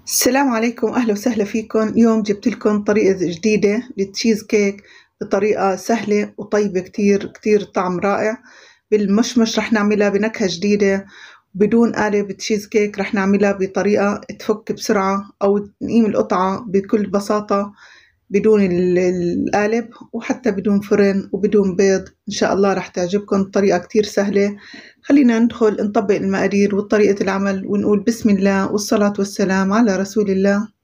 السلام عليكم، أهلا وسهلا فيكم. اليوم جبت لكم طريقة جديدة للتشيز كيك بطريقة سهلة وطيبة كتير كتير، طعم رائع. بالمشمش رح نعملها بنكهة جديدة بدون قالب. تشيز كيك رح نعملها بطريقة تفك بسرعة أو نقيم القطعة بكل بساطة بدون القالب، وحتى بدون فرن وبدون بيض. إن شاء الله رح تعجبكم. طريقة كتير سهلة. خلينا ندخل نطبق المقادير وطريقة العمل ونقول بسم الله والصلاة والسلام على رسول الله.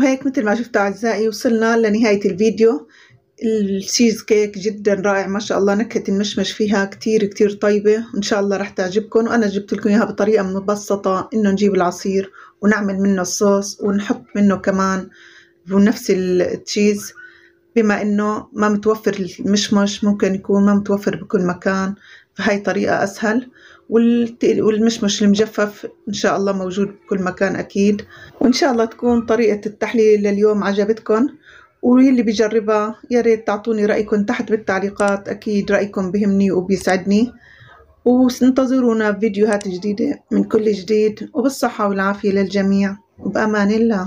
وهيك مثل ما شفتوا أعزائي وصلنا لنهاية الفيديو. التشيز كيك جدا رائع ما شاء الله، نكهة المشمش فيها كتير طيبة، وإن شاء الله رح تعجبكم. وأنا جبت لكم إياها بطريقة مبسطة، إنه نجيب العصير ونعمل منه الصوص ونحط منه كمان ونفس التشيز. بما إنه ما متوفر المشمش، ممكن يكون ما متوفر بكل مكان، فهاي طريقة أسهل. والمشمش المجفف إن شاء الله موجود بكل مكان أكيد. وإن شاء الله تكون طريقة التحلية لليوم عجبتكم، واللي بيجربها يا ريت تعطوني رأيكم تحت بالتعليقات، أكيد رأيكم بهمني وبيسعدني. وانتظرونا بفيديوهات جديدة من كل جديد، وبالصحة والعافية للجميع، وبأمان الله.